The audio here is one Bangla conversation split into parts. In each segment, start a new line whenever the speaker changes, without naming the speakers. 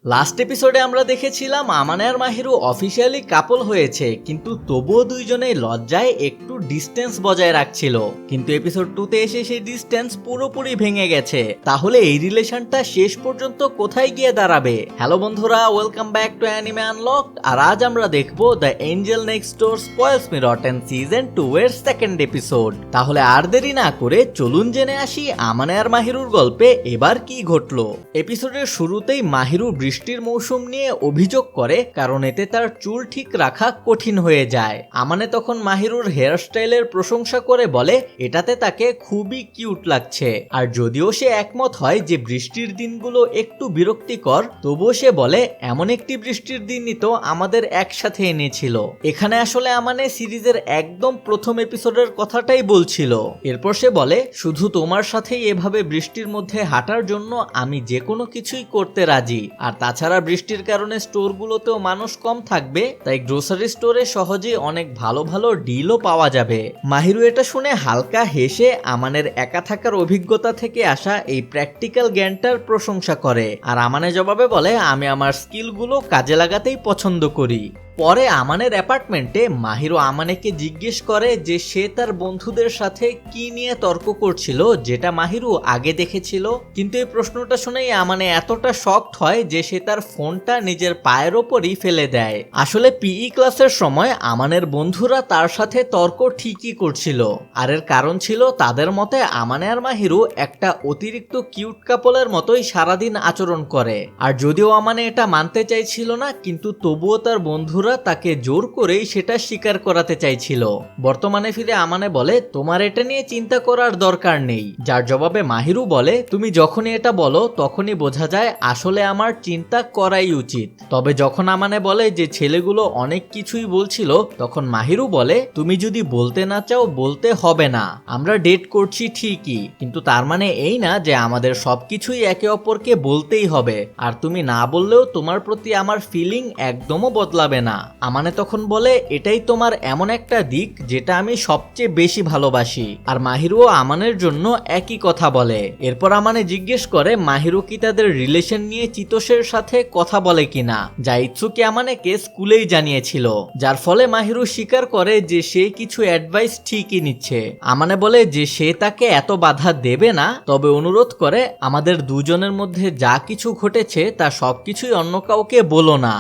লাস্ট এপিসোডে আমরা দেখেছিলাম আমান আর মাহিরু অফিসিয়ালি কাপল হয়েছে, কিন্তু তবুও দুইজনেই লজ্জায় একটু ডিস্টেন্স বজায় রাখছিল। কিন্তু এপিসোড 2তে এসে সেই ডিস্টেন্স পুরোপুরি ভেঙে গেছে। তাহলে এই রিলেশনটা শেষ পর্যন্ত কোথায় গিয়ে দাঁড়াবে? হ্যালো বন্ধুরা, welcome back to anime unlocked. আর আজ আমরা দেখবো the angel next door spoils me rotten season 2 এর সেকেন্ড এপিসোড। তাহলে আর দেরি না করে চলুন জেনে আসি আমান আর মাহিরুর গল্পে এবার কি ঘটলো। এপিসোডের শুরুতেই মাহিরু বৃষ্টির মৌসুম নিয়ে অভিযোগ করে, কারণ এতে তার চুল ঠিক রাখা কঠিন হয়ে যায়। আমানে তখন মাহিরুর হেয়ারস্টাইলের প্রশংসা করে বলে এটাতে তাকে খুবই কিউট লাগছে। আর যদিও সে একমত হয় যে বৃষ্টির দিনগুলো একটু বিরক্তিকর, তবুও সে বলে এমন একটি বৃষ্টির দিনই তো আমাদের একসাথে এনেছিল। এখানে আসলে আমানে সিরিজের একদম প্রথম এপিসোডের কথাটাই বলছিল। এরপর সে বলে শুধু তোমার সাথেই এভাবে বৃষ্টির মধ্যে হাঁটার জন্য আমি যে কোনো কিছুই করতে রাজি। আর তাছাড়া বৃষ্টির কারণে স্টোরগুলোতেও মানুষ কম থাকবে, তাই গ্রোসারি স্টোরে সহজেই অনেক ভালো ভালো ডিলও পাওয়া যাবে। মাহিরু এটা শুনে হালকা হেসে আমানের একা থাকার অভিজ্ঞতা থেকে আসা এই প্র্যাকটিক্যাল জ্ঞানটার প্রশংসা করে। আর আমানের জবাবে বলে আমি আমার স্কিলগুলো কাজে লাগাতেই পছন্দ করি। পরে আমানের অ্যাপার্টমেন্টে মাহিরু আমানেকে জিজ্ঞেস করে যে সে তার বন্ধুদের সাথে কি নিয়ে তর্ক করছিল, যেটা মাহিরু আগে দেখেছিল। কিন্তু এই প্রশ্নটা শুনেই আমানে এতটা শকড হয় যে সে তার ফোনটা নিজের পায়ের ওপরই ফেলে দেয়। আসলে পিই ক্লাসের সময় আমানের বন্ধুরা তার সাথে তর্ক ঠিকই করছিল, আর এর কারণ ছিল তাদের মতে আমানে আর মাহিরু একটা অতিরিক্ত কিউট কাপলের মতোই সারাদিন আচরণ করে। আর যদিও আমানে এটা মানতে চাইছিল না, কিন্তু তবুও তার বন্ধুরা তাকে জোর করেই সেটা স্বীকার করাতে চাইছিল। বর্তমানে ফিরে আমানে বলে তোমার এটা নিয়ে চিন্তা করার দরকার নেই, যার জবাবে মাহিরু বলে তুমি যখনই এটা বলো তখনই বোঝা যায় আসলে আমার চিন্তা করাই উচিত। তবে যখন আমানে বলে যে ছেলেগুলো অনেক কিছুই বলছিল, তখন মাহিরু বলে তুমি যদি বলতে না চাও বলতে হবে না, আমরা ডেট করছি ঠিকই, কিন্তু তার মানে এই না যে আমাদের সবকিছুই একে অপরকে বলতেই হবে। আর তুমি না বললেও তোমার প্রতি আমার ফিলিং একদমও বদলাবে না। আমানে তখন বলে এটাই তোমার এমন একটা দিক যেটা আমি সবচেয়ে বেশি ভালোবাসি। আর মাহিরুও আমানের জন্য একই কথা বলে। এরপর আমানে জিজ্ঞেস করে মাহিরু কি তাদের রিলেশন নিয়ে চিতোষের সাথে কথা বলে কিনা, যা ইৎসুকি আমানেকে স্কুলেই জানিয়েছিল। যার ফলে মাহিরু স্বীকার করে যে সে কিছু অ্যাডভাইস ঠিকই নিচ্ছে। আমানে বলে যে সে তাকে এত বাধা দেবে না, তবে অনুরোধ করে আমাদের দুজনের মধ্যে যা কিছু ঘটেছে তা সবকিছুই অন্য কাউকে বলো না।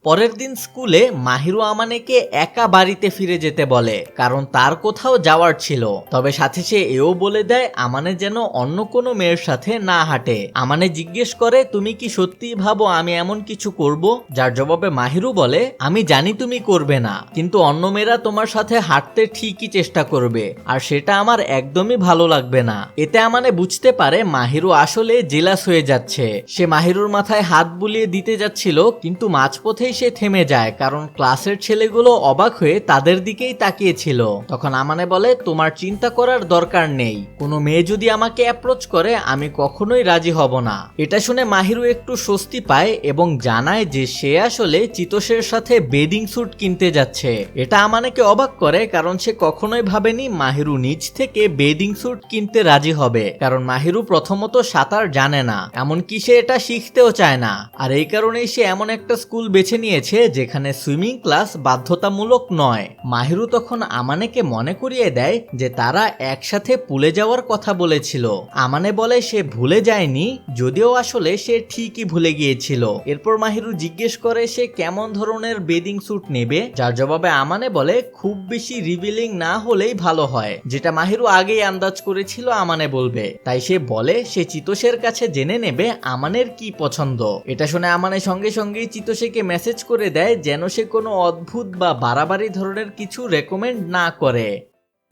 পরের দিন স্কুলে মাহিরু আমানেকে একা বাড়িতে ফিরে যেতে বলে, কারণ তার কোথাও যাওয়ার ছিল। তবে সাথে সে এও বলে দেয় আমানে যেন অন্য কোনো মেয়ের সাথে না হাঁটে। আমানে জিজ্ঞেস করে তুমি কি সত্যিই ভাবো আমি এমন কিছু করব? যার জবাবে মাহিরু বলে আমি জানি তুমি করবে না, কিন্তু অন্য মেয়েরা তোমার সাথে হাঁটতে ঠিকই চেষ্টা করবে, আর সেটা আমার একদমই ভালো লাগবে না। এতে আমানে বুঝতে পারে মাহিরু আসলে জেলাস হয়ে যাচ্ছে। সে মাহিরুর মাথায় হাত বুলিয়ে দিতে যাচ্ছিল, কিন্তু মাঝপথে সে থেমে যায়, কারণ ক্লাসের ছেলেগুলো অবাক হয়ে তাদের দিকেই তাকিয়েছিল। তখন আমানে বলে তোমার চিন্তা করার দরকার নেই, কোনো মেয়ে যদি আমাকে অ্যাপ্রোচ করে আমি কখনোই রাজি হব না। এটা শুনে মাহিরু একটু স্বস্তি পায় এবং জানায় যে সে আসলে চিতোষের সাথে বেডিং স্যুট কিনতে যাচ্ছে। এটা আমানেকে অবাক করে, কারণ সে কখনোই ভাবেনি মাহিরু নিজ থেকে বেডিং স্যুট কিনতে রাজি হবে, কারণ মাহিরু প্রথমত সাঁতার জানে না, এমনকি সে এটা শিখতেও চায় না। আর এই কারণেই সে এমন একটা স্কুল বেছে নিয়েছে যেখানে সুইমিং ক্লাস বাধ্যতামূলক নয়। মাহিরু তখন আমানেকে মনে করিয়ে দেয় যে তারা একসাথে পুলে যাওয়ার কথা বলেছিল। আমানে বলে সে ভুলে যায়নি, যদিও আসলে সে ঠিকই ভুলে গিয়েছিল। এরপর মাহিরু জিজ্ঞেস করে সে কেমন ধরনের বেডিং স্যুট নেবে, যার জবাবে আমানে বলে খুব বেশি রিভিলিং না হলেই ভালো হয়, যেটা মাহিরু আগেই আন্দাজ করেছিল আমানে বলবে। তাই সে বলে সে চিতোষের কাছে জেনে নেবে আমানের কি পছন্দ। এটা শুনে আমানে সঙ্গে সঙ্গেই চিতোষকে মেসেজ করে দেয় যেন সে কোনো অদ্ভুত বা বাড়াবাড়ি ধরনের কিছু রেকমেন্ড না করে।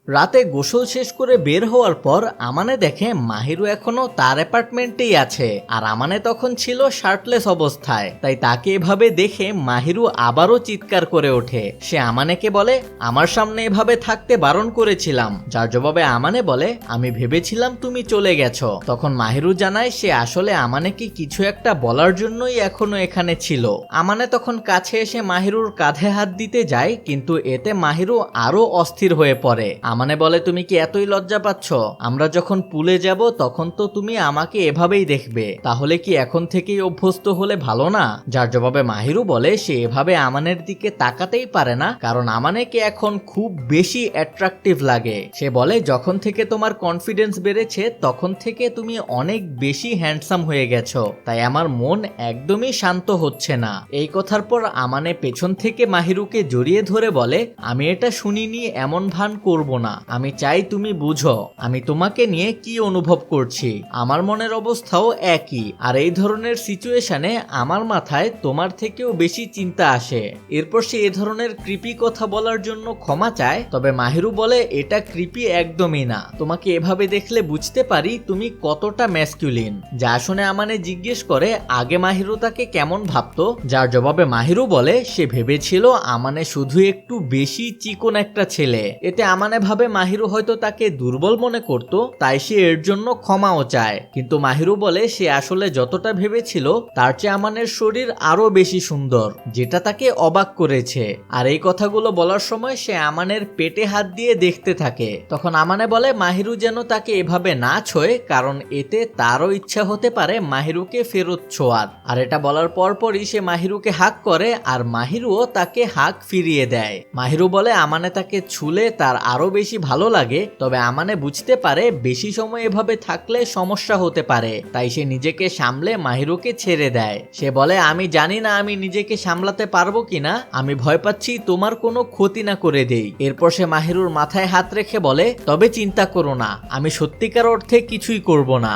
রাতে গোসল শেষ করে বের হওয়ার পর আমানে দেখে মাহিরু এখনো তার অ্যাপার্টমেন্টেই আছে, আর আমানে তখন ছিল শার্টলেস অবস্থায়। তাই তাকে এভাবে দেখে মাহিরু আবারও চিৎকার করে ওঠে। সে আমানেকে বলে আমার সামনে এভাবে থাকতে বারণ করেছিলাম, যার জবাবে আমানে বলে আমি ভেবেছিলাম তুমি চলে গেছো। তখন মাহিরু জানায় সে আসলে আমানেকে কিছু একটা বলার জন্যই এখনো এখানে ছিল। আমানে তখন কাছে এসে মাহিরুর কাঁধে হাত দিতে যায়, কিন্তু এতে মাহিরু আরো অস্থির হয়ে পড়ে। আমানে বলে তুমি কি এতই লজ্জা পাচ্ছ? আমরা যখন পুলে যাব তখন তো তুমি আমাকে এভাবেই দেখবে, তাহলে কি এখন থেকেই অভ্যস্ত হলে ভালো না? যার জবাবে মাহিরু বলে সে এভাবে আমানের দিকে তাকাতেই পারে না, কারণ আমানেকে এখন খুব বেশি অ্যাট্রাকটিভ লাগে। সে বলে যখন থেকে তোমার কনফিডেন্স বেড়েছে তখন থেকে তুমি অনেক বেশি হ্যান্ডসাম হয়ে গেছো, তাই আমার মন একদমই শান্ত হচ্ছে না। এই কথার পর আমানে পেছন থেকে মাহিরুকে জড়িয়ে ধরে বলে আমি এটা শুনিনি এমন ভান করব না, আমি চাই তুমি বুঝো আমি তোমাকে নিয়ে কি অনুভব করছি। আমার মনের অবস্থাও একই, আর এই ধরনের সিচুয়েশনে আমার মাথায় তোমার থেকেও বেশি চিন্তা আসে। এরপর সে এ ধরনের কৃপি কথা বলার জন্য ক্ষমা চায়, তবে মাহিরু বলে এটা কৃপি একদমই না, তোমাকে এভাবে দেখলে বুঝতে পারি তুমি কতটা ম্যাসকুলিন। যা শুনে আমানে জিজ্ঞেস করে আগে মাহিরু তাকে কেমন ভাবতো, যার জবাবে মাহিরু বলে সে ভেবেছিল আমানে শুধু একটু বেশি চিকন একটা ছেলে। এতে আমানে ভাবে মাহিরু হয়তো তাকে দুর্বল মনে করত, তাই সে এর জন্য ক্ষমাও চায়। কিন্তু মাহিরু বলে সে আসলে যতটা ভেবেছিল তার চেয়ে আমানের শরীর আরো বেশি সুন্দর, যেটা তাকে অবাক করেছে। আর এই কথাগুলো বলার সময় সে আমানের পেটে হাত দিয়ে দেখতে থাকে। তখন আমানে বলে মাহিরু যেন তাকে এভাবে না ছোঁয়, কারণ এতে তারও ইচ্ছা হতে পারে মাহিরুকে ফেরত ছোঁয়ার। আর এটা বলার পরপরই সে মাহিরুকে হাক করে, আর মাহিরুও তাকে হাক ফিরিয়ে দেয়। মাহিরু বলে আমানে তাকে ছুলে তার আরো বেশি ভালো লাগে, তবে আমানে বুঝতে পারে বেশি সময় এভাবে থাকলে সমস্যা হতে পারে, তাই সে নিজেকে সামলে মাহিরুকে ছেড়ে দেয়। সে বলে আমি জানি না আমি নিজেকে সামলাতে পারবো কিনা, আমি ভয় পাচ্ছি তোমার কোনো ক্ষতি না করে দেই। এরপর সে মাহিরুর মাথায় হাত রেখে বলে তবে চিন্তা করো না, আমি সত্যিকার অর্থে কিছুই করব না।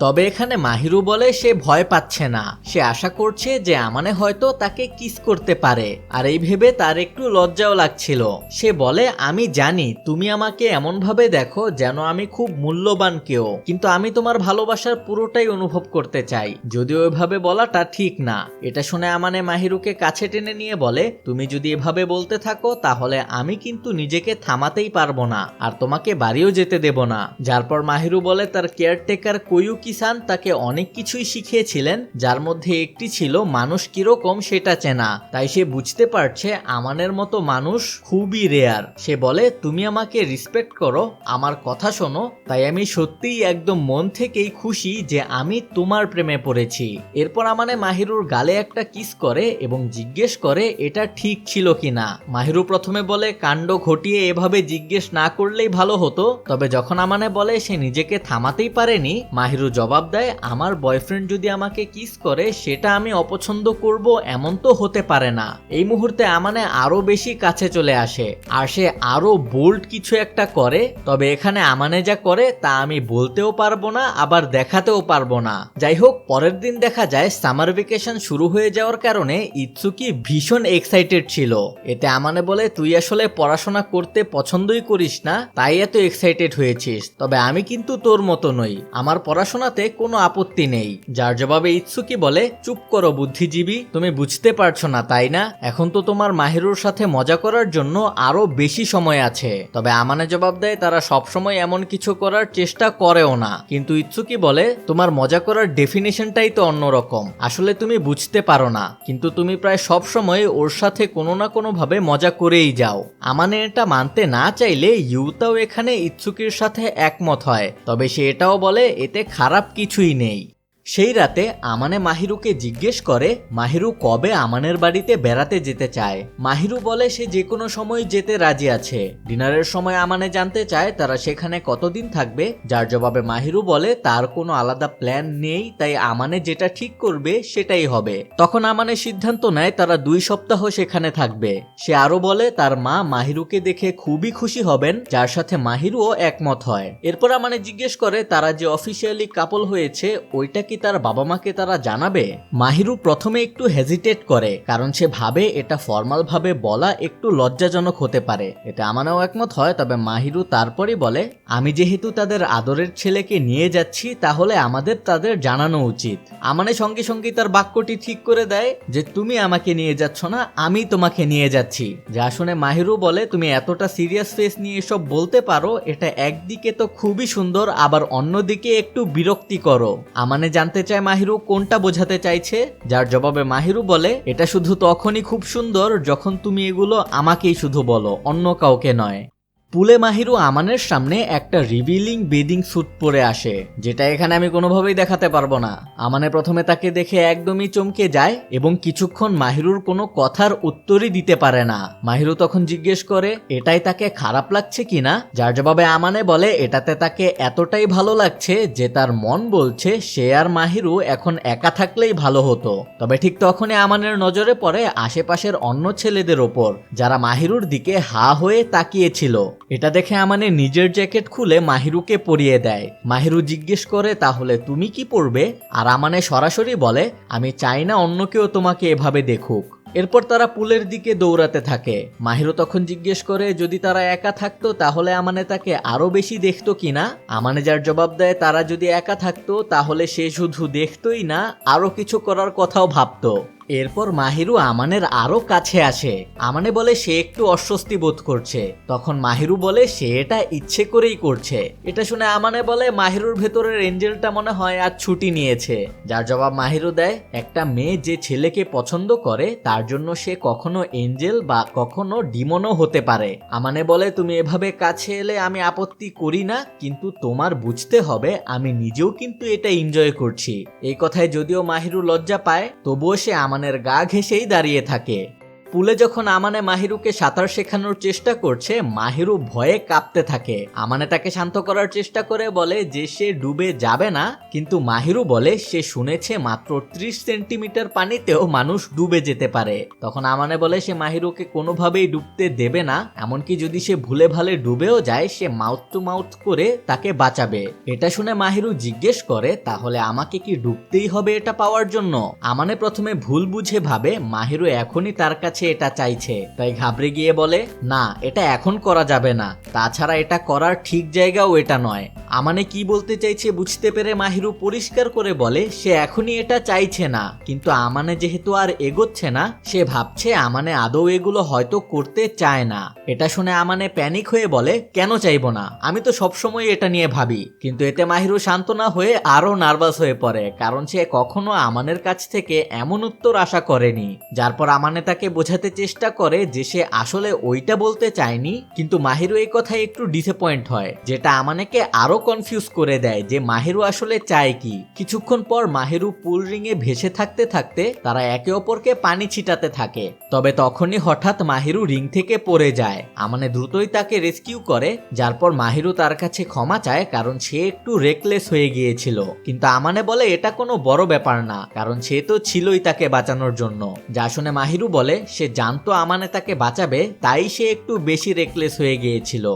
তবে এখানে মাহিরু বলে সে ভয় পাচ্ছে না, সে আশা করছে যে আমানে হয়তো তাকে কিস করতে পারে, আর এই ভেবে তার একটু লজ্জাও লাগছিল। সে বলে আমি জানি তুমি আমাকে এমন ভাবে দেখো যেন আমি খুব মূল্যবান কেউ, কিন্তু আমি তোমার ভালোবাসার পুরোটাই অনুভব করতে চাই, যদিও এভাবে বলাটা ঠিক না। এটা শুনে আমানে মাহিরুকে কাছে টেনে নিয়ে বলে তুমি যদি এভাবে বলতে থাকো তাহলে আমি কিন্তু নিজেকে থামাতেই পারবো না, আর তোমাকে বাড়িও যেতে দেব না। যার পর মাহিরু বলে তার কেয়ারটেকার কোয়ুকি কিসান তাকে অনেক কিছুই শিখিয়েছিলেন, যার মধ্যে একটি ছিল মানুষ কিরকম সেটা চেনা, তাই সে বুঝতে পারছে আমানের মতো মানুষ খুবই রেয়ার। সে বলে তুমি আমাকে রেসপেক্ট করো, আমার কথা শোনো, তাই আমি সত্যিই একদম মন থেকেই খুশি যে আমি তোমার প্রেমে পড়েছি। এরপর আমানে মাহিরুর গালে একটা কিস করে এবং জিজ্ঞেস করে এটা ঠিক ছিল কিনা। মাহিরু প্রথমে বলে কাণ্ড ঘটিয়ে এভাবে জিজ্ঞেস না করলেই ভালো হতো, তবে যখন আমানে বলে সে নিজেকে থামাতেই পারেনি, মাহিরু জবাব দেয় আমার বয়ফ্রেন্ড যদি আমাকে কিস করে সেটা আমি অপছন্দ করব এমন তো হতে পারে না। এই মুহূর্তে আমানে আরো বেশি কাছে চলে আসে, আর সে আরো বোল্ড কিছু একটা করে, তবে এখানে আমানে যা করে তা আমি বলতেও পারবো না আবার দেখাতেও পারবো না। যাই হোক, পরের দিন দেখা যায় সামার ভ্যাকেশন শুরু হয়ে যাওয়ার কারণে ইৎসুকি ভীষণ এক্সাইটেড ছিল। এতে আমানে বলে তুই আসলে পড়াশোনা করতে পছন্দই করিস না, তাই এত এক্সাইটেড হয়েছিস, তবে আমি কিন্তু তোর মতো নই, আমার পড়াশোনাতে কোনো আপত্তি নেই। যার জবাবে ইৎসুকি বলে চুপ করো বুদ্ধিজীবী, তুমি বুঝতে পারছো না তাই না, এখন তো তোমার মাহিরুর সাথে মজা করার জন্য আরো বেশি সময় আছে। তবে আমানে জবাব দেয় তারা সবসময় এমন কিছু করার চেষ্টা করেও না, কিন্তু ইৎসুকি বলে তোমার মজা করার ডেফিনেশনটাই তো অন্যরকম, আসলে তুমি বুঝতে পারো না, কিন্তু তুমি প্রায় সব সময় ওর সাথে কোনো না কোনো ভাবে মজা করেই যাও। আমানে এটা মানতে না চাইলে ইউতাও এখানে ইৎসুকির সাথে একমত হয়, তবে সে এটাও বলে এতে খারাপ কিছুই নেই। সেই রাতে আমানে মাহিরুকে জিজ্ঞেস করে মাহিরু কবে আমানের বাড়িতে বেড়াতে যেতে চায়। মাহিরু বলে সে যে কোনো সময় যেতে রাজি আছে। ডিনারের সময় আমানে জানতে চায় তারা সেখানে কতদিন থাকবে, যার জবাবে মাহিরু বলে তার কোনো আলাদা প্ল্যান নেই, তাই আমানে যেটা ঠিক করবে সেটাই হবে। তখন আমানে সিদ্ধান্ত নেয় তারা 2 সপ্তাহ সেখানে থাকবে। সে আরো বলে তার মা মাহিরুকে দেখে খুবই খুশি হবেন, যার সাথে মাহিরুও একমত হয়। এরপর আমানে জিজ্ঞেস করে তারা যে অফিসিয়ালি কাপল হয়েছে ওইটা কি তার বাবা মাকে তারা জানাবে। মাহিরু প্রথমে একটু হেজিটেট করে, কারণ সে ভাবে এটা ফর্মাল ভাবে বলা একটু লজ্জাজনক হতে পারে। এটা আমারও একমত হয়, তবে মাহিরু তারপরই বলে আমি যেহেতু তাদের আদরের ছেলেকে নিয়ে যাচ্ছি তাহলে আমাদের তাদের জানানো উচিত। আমানে সঙ্গে সঙ্গে তার বাক্যটি ঠিক করে দেয় যে তুমি আমাকে নিয়ে যাচ্ছ না, আমি তোমাকে নিয়ে যাচ্ছি। যা শুনে মাহিরু বলে তুমি এতটা সিরিয়াস ফেস নিয়ে এসব বলতে পারো, এটা একদিকে তো খুবই সুন্দর আবার অন্যদিকে একটু বিরক্তিকর। আমানে জানতে চায় মাহিরু কোনটা বোঝাতে চাইছে, যার জবাবে মাহিরু বলে এটা শুধু তখনই খুব সুন্দর যখন তুমি এগুলো আমাকেই শুধু বলো, অন্য কাউকে নয়। পুলে মাহিরু আমানের সামনে একটা রিভিলিং বেদিং স্যুট পরে আসে, যেটা এখানে আমি কোনোভাবেই দেখাতে পারবো না। আমানে প্রথমে তাকে দেখে একদমই চমকে যায় এবং কিছুক্ষণ মাহিরুর কোনো কথার উত্তরই দিতে পারে না। মাহিরু তখন জিজ্ঞেস করে এটাই তাকে খারাপ লাগছে কিনা, যার জবাবে আমানে বলে এটাতে তাকে এতটাই ভালো লাগছে যে তার মন বলছে সে আর মাহিরু এখন একা থাকলেই ভালো হতো। তবে ঠিক তখনই আমানের নজরে পড়ে আশেপাশের অন্য ছেলেদের ওপর, যারা মাহিরুর দিকে হা হয়ে তাকিয়েছিল। এটা দেখে আমানে নিজের জ্যাকেট খুলে মাহিরুকে পরিয়ে দেয়। মাহিরু জিজ্ঞেস করে তাহলে তুমি কি পরবে, আর আমানে সরাসরি বলে আমি চাই না অন্য কেউ তোমাকে এভাবে দেখুক। এরপর তারা পুলের দিকে দৌড়াতে থাকে। মাহিরু তখন জিজ্ঞেস করে যদি তারা একা থাকতো তাহলে আমানে তাকে আরো বেশি দেখতো কিনা। আমানে যার জবাব দেয় তারা যদি একা থাকতো তাহলে সে শুধু দেখতোই না, আরো কিছু করার কথাও ভাবতো। এরপর মাহিরু আমানের আরো কাছে আসে। আমানে বলে সে একটু অস্বস্তি বোধ করছে। তখন মাহিরু বলে সে এটা ইচ্ছে করেই করছে। এটা শুনে আমানে বলে মাহিরুর ভেতরের এঞ্জেলটা মনে হয় আজ ছুটি নিয়েছে। যার জবাব মাহিরু দেয় একটা মেয়ে যে ছেলেকে পছন্দ করে তার জন্য সে কখনো এঞ্জেল বা কখনো ডিমনও হতে পারে। আমানে বলে তুমি এভাবে কাছে এলে আমি আপত্তি করি না, কিন্তু তোমার বুঝতে হবে আমি নিজেও কিন্তু এটা এনজয় করছি। এই কথায় যদিও মাহিরু লজ্জা পায়, তবুও সে আমানের গা ঘেঁষেই দাঁড়িয়ে থাকে। পুলে যখন আমানে মাহিরুকে সাঁতার শেখানোর চেষ্টা করছে, মাহিরু ভয়ে কাঁপতে থাকে। আমানে তাকে শান্ত করার চেষ্টা করে বলে যে সে ডুবে যাবে না, কিন্তু মাহিরু বলে সে শুনেছে মাত্র 30 সেন্টিমিটার পানিতেও মানুষ ডুবে যেতে পারে। তখন আমানে বলে সে মাহিরুকে কোনোভাবেই ডুবতে দেবে না, এমনকি যদি সে ভুলে ভালে ডুবেও যায় সে মাউথ টু মাউথ করে তাকে বাঁচাবে। এটা শুনে মাহিরু জিজ্ঞেস করে তাহলে আমাকে কি ডুবতেই হবে এটা পাওয়ার জন্য। আমানে প্রথমে ভুল বুঝে ভাবে মাহিরু এখনই তার কাছে এটা চাইছে, তাই ঘাবড়ে গিয়ে বলে না এটা এখন করা যাবে না, তাছাড়া এটা করার ঠিক জায়গাও এটা নয়। আমানে কি বলতে চাইছে বুঝতে পেরে মাহিরু পরিষ্কার করে বলে সে এখনই এটা চাইছে না, কিন্তু আমানে যেহেতু আর এগোচ্ছে না সে ভাবছে আমানে আদৌ এগুলো হয়তো করতে চায় না। এটা শুনে আমানে প্যানিক হয়ে বলে কেন চাইবো না, আমি তো সবসময় এটা নিয়ে ভাবি। কিন্তু এতে মাহিরু শান্ত না হয়ে আরো নার্ভাস হয়ে পড়ে, কারণ সে কখনো আমানের কাছ থেকে এমন উত্তর আশা করেনি। যার পর আমানে তাকে বোঝাতে চেষ্টা করে যে সে আসলে ওইটা বলতে চায়নি, কিন্তু মাহিরু এই কথায় একটু ডিসঅ্যাপয়েন্ট হয়, যেটা আমানেকে আরো কনফিউজ করে দেয় যে মাহিরু আসলে চায় কি। কিছুক্ষণ পর মাহিরু পুল রিং এ ভেসে থাকতে থাকতে তারা একে অপরকে পানি ছিটাতে থাকে। তবে তখনই হঠাৎ মাহিরু রিং থেকে পড়ে যায়। আমানে দ্রুতই তাকে রেস্কিউ করে, যার পর মাহিরু তার কাছে ক্ষমা চায় কারণ সে একটু রেকলেস হয়ে গিয়েছিল। কিন্তু আমানে বলে এটা কোনো বড় ব্যাপার না, কারণ সে তো ছিলই তাকে বাঁচানোর জন্য। যা শুনে মাহিরু বলে সে জানতো আমানে তাকে বাঁচাবে, তাই সে একটু বেশি রেকলেস হয়ে গিয়েছিল।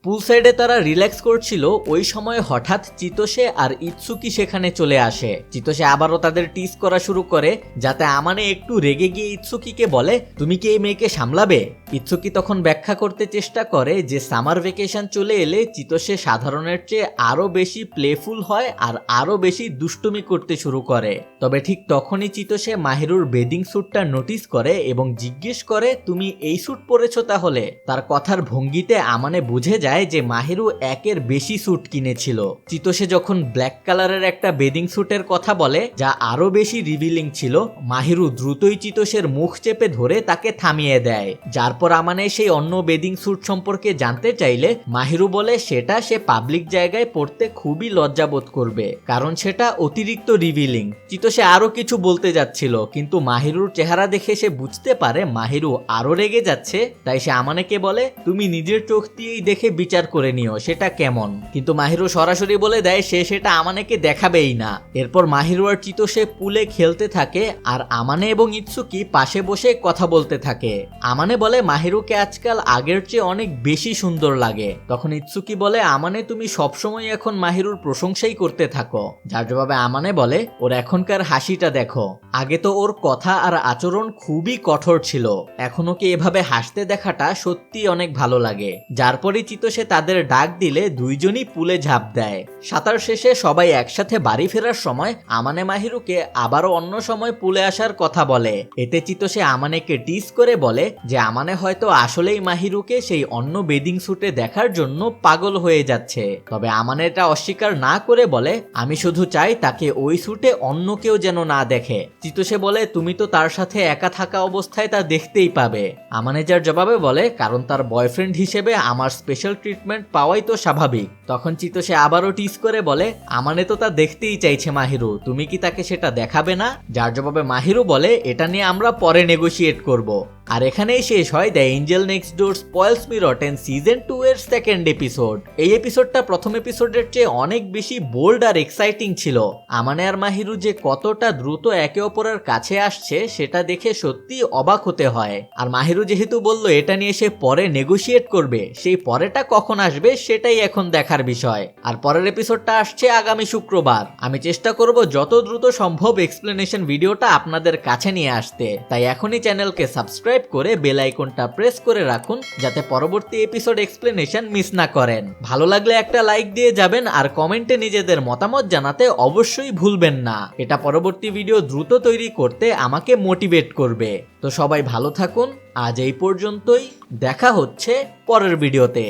পুল সাইডে তারা রিল্যাক্স করছিল, ওই সময় হঠাৎ চিতোষে আর ইৎসুকি সেখানে চলে আসে। চিতোষে আবারও তাদের টিজ করা শুরু করে, যাতে আমানে একটু রেগে গিয়ে ইৎসুকিকে বলে তুমি কি এই মেয়েকে সামলাবে। ইৎসুকি তখন ব্যাখ্যা করতে চেষ্টা করে যে সামার ভ্যাকেশন চলে এলে চিতোষে সাধারণের চেয়ে আরো বেশি প্লেফুল হয় আর আরো বেশি দুষ্টুমি করতে শুরু করে। তবে ঠিক তখনই চিতোষে মাহিরুর বেদিং স্যুটটা নোটিস করে এবং জিজ্ঞেস করে তুমি এই স্যুট পরেছো তাহলে। তার কথার ভঙ্গিতে আমানে বুঝে যায় যে মাহিরু একের বেশি স্যুট কিনেছিল। চিতোষে যখন ব্ল্যাক কালারের একটা বেদিং স্যুটের কথা বলে যা আরো বেশি রিভিলিং ছিল, মাহিরু দ্রুতই চিতোষের মুখ চেপে ধরে তাকে থামিয়ে দেয়। যার পর আমানে সেই অন্য বেদিং স্যুট সম্পর্কে জানতে চাইলে মাহিরু বলে সেটা সে পাবলিক জায়গায় পড়তে খুবই লজ্জাবোধ করবে, কারণ সেটা অতিরিক্ত রিভিলিং। চিতোষে আরো কিছু বলতে যাচ্ছিল, কিন্তু মাহিরুর চেহারা দেখে সে বুঝতে পারে মাহিরু আরো রেগে যাচ্ছে, তাই সে আমানেকে বলে তুমি নিজের চোখ দিয়েই দেখে বিচার করে নিও সেটা কেমন। কিন্তু মাহিরু সরাসরি বলে দেয় সে সেটা আমানেকে দেখাবেই না। এরপর মাহিরু আর চিতোষে পুলে খেলতে থাকে আর আমানে এবং ইৎসুকি পাশে বসে কথা বলতে থাকে। আমানে বলে মাহিরুকে আজকাল আগের চেয়ে অনেক বেশি সুন্দর লাগে। তখন ইৎসুকি বলে আমানে তুমি সবসময় এখন মাহিরুর প্রশংসাই করতে থাকো। যার জবাবে আমানে বলে ওর এখনকার হাসিটা দেখো, আগে তো ওর কথা আর আচরণ খুবই কঠোর ছিল, এখন ওকে এভাবে হাসতে দেখাটা সত্যি অনেক ভালো লাগে। যার পরই চিতোষে তাদের ডাক দিলে দুইজনই পুলে ঝাঁপ দেয়। সাঁতার শেষে সবাই একসাথে বাড়ি ফেরার সময় আমানে মাহিরুকে আবারও অন্য সময় পুলে আসার কথা বলে। এতে চিতোষে আমানেকে টিজ করে বলে যে আমানে হয়তো আসলেই মাহিরুকে সেই অন্য বেডিং স্যুটে দেখার জন্য পাগল হয়ে যাচ্ছে। তবে আমান এটা অস্বীকার না করে বলে, আমি শুধু চাই তাকে ওই স্যুটে অন্য কেউ যেন না দেখে। চিতোষে বলে, তুমি তো তার সাথে একা থাকা অবস্থায় তা দেখতেই পাবে। আমানে যার জবাবে বলে, কারণ তার বয়ফ্রেন্ড হিসেবে আমার স্পেশাল ট্রিটমেন্ট পাওয়াই তো স্বাভাবিক। তখন চিতোষে আবারও টিজ করে বলে, আমানে তো তা দেখতেই চাইছে মাহিরু, তুমি কি তাকে সেটা দেখাবে না? যার জবাবে মাহিরু বলে, এটা নিয়ে আমরা পরে নেগোশিয়েট করব। আর এখানেই শেষ হয় the angel next door spoils me rotten season 2 এর সেকেন্ড এপিসোড। এই এপিসোডটা প্রথম এপিসোডের চেয়ে অনেক বেশি বোল্ড আর এক্সাইটিং ছিল। আমানে আর মাহিরু যে কতটা দ্রুত একে অপরের কাছে আসছে সেটা দেখে সত্যি অবাক হতে হয়। আর মাহিরু যেহেতু বলল এটা নিয়ে সে পরে নেগোশিয়েট করবে, সেই পরেটা কখন আসবে সেটাই এখন দেখার বিষয়। আর পরের এপিসোডটা আসছে আগামী শুক্রবার। আমি চেষ্টা করব যত দ্রুত সম্ভব এক্সপ্লেনেশন ভিডিওটা আপনাদের কাছে নিয়ে আসতে। তাই এখনই চ্যানেলকে সাবস্ক্রাইব করে বেল আইকনটা প্রেস করে রাখুন, যাতে পরবর্তী এপিসোড এক্সপ্লেনেশন মিস না করেন। ভালো লাগলে একটা লাইক দিয়ে যাবেন, আর কমেন্টে নিজেদের মতামত জানাতে অবশ্যই ভুলবেন না। এটা পরবর্তী ভিডিও দ্রুত তৈরি করতে আমাকে মোটিভেট করবে। তো সবাই ভালো থাকুন, আজ এই পর্যন্তই, দেখা হচ্ছে পরের ভিডিওতে।